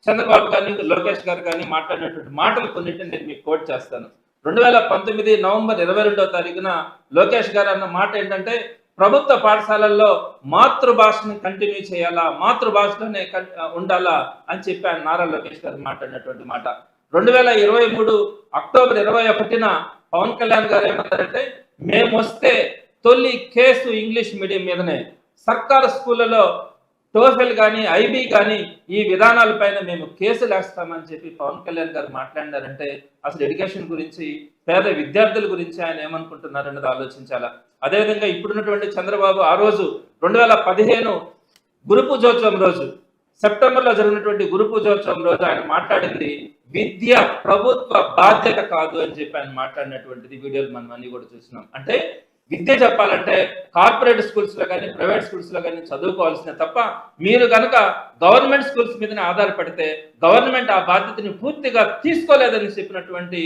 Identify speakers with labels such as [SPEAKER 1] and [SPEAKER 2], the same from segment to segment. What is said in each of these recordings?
[SPEAKER 1] చంద్రబాబు గారిని లోకేష్ గారు కానీ మాట్లాడినటువంటి మాటలు కొన్నింటిని నేను మీకు కోట్ చేస్తాను. 2019 నవంబర్ 22వ తారీఖున లోకేష్ గారు అన్న మాట ఏంటంటే, ప్రభుత్వ పాఠశాలల్లో మాతృభాషని కంటిన్యూ చేయాలా, మాతృభాషలోనే ఉండాలా అని చెప్పి ఆయన నారా లోకేష్ గారు మాట్లాడినటువంటి మాట. 2023 అక్టోబర్ 21న పవన్ కళ్యాణ్ గారు ఏమన్నారంటే, మేము వస్తే తొలి కేసు ఇంగ్లీష్ మీడియం మీదనే, సర్కారు స్కూళ్ళలో టోఫెల్ కానీ ఐబీ కానీ ఈ విధానాలపైన మేము కేసులు వేస్తామని చెప్పి పవన్ కళ్యాణ్ గారు మాట్లాడినారంటే అసలు ఎడ్యుకేషన్ గురించి, పేద విద్యార్థుల గురించి ఆయన ఏమనుకుంటున్నారన్నది ఆలోచించాలా. అదేవిధంగా ఇప్పుడున్నటువంటి చంద్రబాబు ఆ రోజు 2015 గురు పూజోత్సవం రోజు, సెప్టెంబర్లో జరిగినటువంటి గురు పూజోత్సవం రోజు ఆయన మాట్లాడింది విద్య ప్రభుత్వ బాధ్యత కాదు అని చెప్పి ఆయన మాట్లాడినటువంటిది వీడియోలు మనం అన్ని కూడా చూస్తున్నాం. అంటే విద్య చెప్పాలంటే కార్పొరేట్ స్కూల్స్లో కానీ ప్రైవేట్ స్కూల్స్లో కానీ చదువుకోవాల్సిన తప్ప, మీరు కనుక గవర్నమెంట్ స్కూల్స్ మీదనే ఆధారపడితే గవర్నమెంట్ ఆ బాధ్యతని పూర్తిగా తీసుకోలేదని చెప్పినటువంటి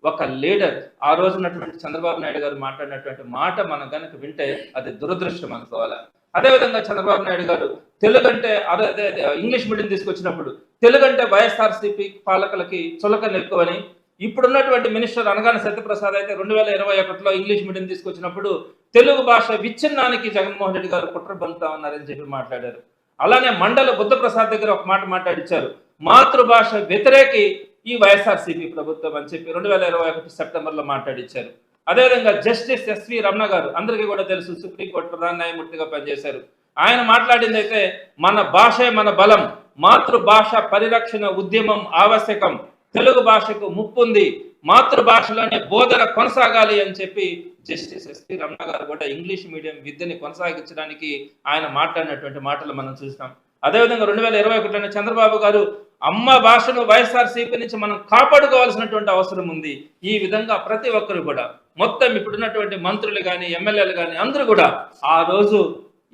[SPEAKER 1] ఒక లీడర్ ఆ రోజు ఉన్నటువంటి చంద్రబాబు నాయుడు గారు మాట్లాడినటువంటి మాట మనం కనుక వింటే అది దురదృష్టం అనుకోవాలి. అదేవిధంగా చంద్రబాబు నాయుడు గారు తెలుగు అంటే అదే ఇంగ్లీష్ మీడియం తీసుకొచ్చినప్పుడు తెలుగు అంటే వైఎస్ఆర్సీపీ పాలకులకి చులకన ఎక్కువని, ఇప్పుడున్నటువంటి మినిస్టర్ అనగానే సత్యప్రసాద్ అయితే 2021లో ఇంగ్లీష్ మీడియం తీసుకొచ్చినప్పుడు తెలుగు భాష విచ్ఛిన్నానికి జగన్మోహన్ రెడ్డి గారు కుట్ర బంతా ఉన్నారని చెప్పి మాట్లాడారు. అలానే మండల బుద్ధప్రసాద్ దగ్గర ఒక మాట మాట్లాడించారు, మాతృభాష వ్యతిరేకి ఈ వైఎస్ఆర్సీపీ ప్రభుత్వం అని చెప్పి 2021 సెప్టెంబర్లో మాట్లాడించారు. అదేవిధంగా జస్టిస్ ఎస్వి రమణ గారు, అందరికీ కూడా తెలుసు, సుప్రీంకోర్టు ప్రధాన న్యాయమూర్తిగా పనిచేశారు. ఆయన మాట్లాడింది అయితే మన భాషే మన బలం, మాతృభాష పరిరక్షణ ఉద్యమం ఆవశ్యకం, తెలుగు భాషకు ముప్పుంది, మాతృభాషలోనే బోధన కొనసాగాలి అని చెప్పి జస్టిస్ ఎస్పి రమణ గారు కూడా ఇంగ్లీష్ మీడియం విద్యని కొనసాగించడానికి ఆయన మాట్లాడినటువంటి మాటలు మనం చూసినాం. అదేవిధంగా 2021లో చంద్రబాబు గారు అమ్మ భాషను వైఎస్ఆర్సీపీ నుంచి మనం కాపాడుకోవాల్సినటువంటి అవసరం ఉంది. ఈ విధంగా ప్రతి ఒక్కరు కూడా, మొత్తం ఇప్పుడున్నటువంటి మంత్రులు కానీ ఎమ్మెల్యేలు కానీ అందరూ కూడా ఆ రోజు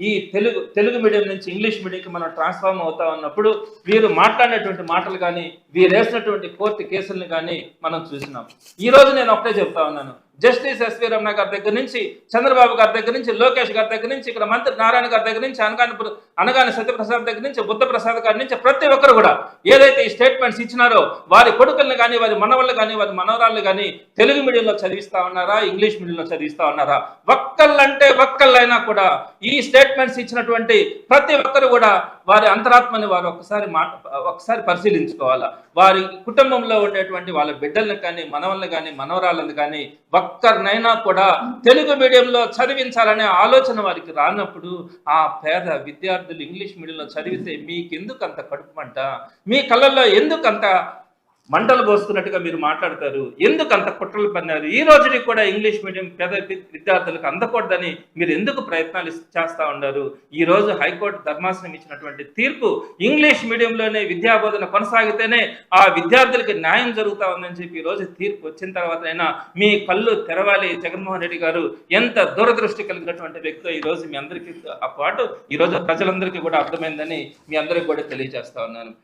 [SPEAKER 1] ఈ తెలుగు మీడియం నుంచి ఇంగ్లీష్ మీడియంకి మనం ట్రాన్స్ఫార్మ్ అవుతా ఉన్నప్పుడు వీరు మాట్లాడినటువంటి మాటలు కానీ వీరు వేసినటువంటి కోర్టు కేసులను కానీ మనం చూసినాం. ఈ రోజు నేను ఒకటే చెప్తా ఉన్నాను, జస్టిస్ ఎస్వి రమణ గారి దగ్గర నుంచి, చంద్రబాబు గారి దగ్గర నుంచి, లోకేష్ గారి దగ్గర నుంచి, ఇక్కడ మంత్రి నారాయణ గారి దగ్గర నుంచి, అనగాని సత్యప్రసాద్ దగ్గర నుంచి, బుద్ధప్రసాద్ గారి నుంచి ప్రతి ఒక్కరు కూడా ఏదైతే ఈ స్టేట్మెంట్స్ ఇచ్చినారో వారి కొడుకులను కానీ వారి మనవళ్ళు కానీ వారి మనవరాళ్ళు కానీ తెలుగు మీడియంలో చదివిస్తా ఉన్నారా, ఇంగ్లీష్ మీడియంలో చదివిస్తా ఉన్నారా? ఒక్కళ్ళంటే ఒక్కళ్ళైనా కూడా ఈ స్టేట్మెంట్స్ ఇచ్చినటువంటి ప్రతి ఒక్కరు కూడా వారి అంతరాత్మని వారు ఒకసారి పరిశీలించుకోవాలా. వారి కుటుంబంలో ఉండేటువంటి వాళ్ళ బిడ్డలను కానీ మనవళ్ళని కానీ మనవరాళ్ళని కానీ ఒక్కరినైనా కూడా తెలుగు మీడియంలో చదివించాలనే ఆలోచన వారికి రానప్పుడు ఆ పేద విద్యార్థులు ఇంగ్లీష్ మీడియంలో చదివితే మీకెందుకు అంత కడుపుమంట? మీ కళ్ళల్లో ఎందుకు అంత మంటలు పోస్తున్నట్టుగా మీరు మాట్లాడతారు? ఎందుకు అంత కుట్రలు పన్నారు? ఈ రోజుని కూడా ఇంగ్లీష్ మీడియం పేద విద్యార్థులకు అందకూడదని మీరు ఎందుకు ప్రయత్నాలు చేస్తూ ఉన్నారు? ఈ రోజు హైకోర్టు ధర్మాసనం ఇచ్చినటువంటి తీర్పు ఇంగ్లీష్ మీడియంలోనే విద్యాబోధన కొనసాగితేనే ఆ విద్యార్థులకి న్యాయం జరుగుతూ ఉందని చెప్పి ఈ రోజు తీర్పు వచ్చిన తర్వాతైనా మీ కళ్ళు తెరవాలి. జగన్మోహన్ రెడ్డి గారు ఎంత దూరదృష్టి కలిగినటువంటి వ్యక్తో ఈ రోజు మీ అందరికీ పాటు ఈ రోజు ప్రజలందరికీ కూడా అర్థమైందని మీ అందరికీ కూడా తెలియజేస్తా ఉన్నాను.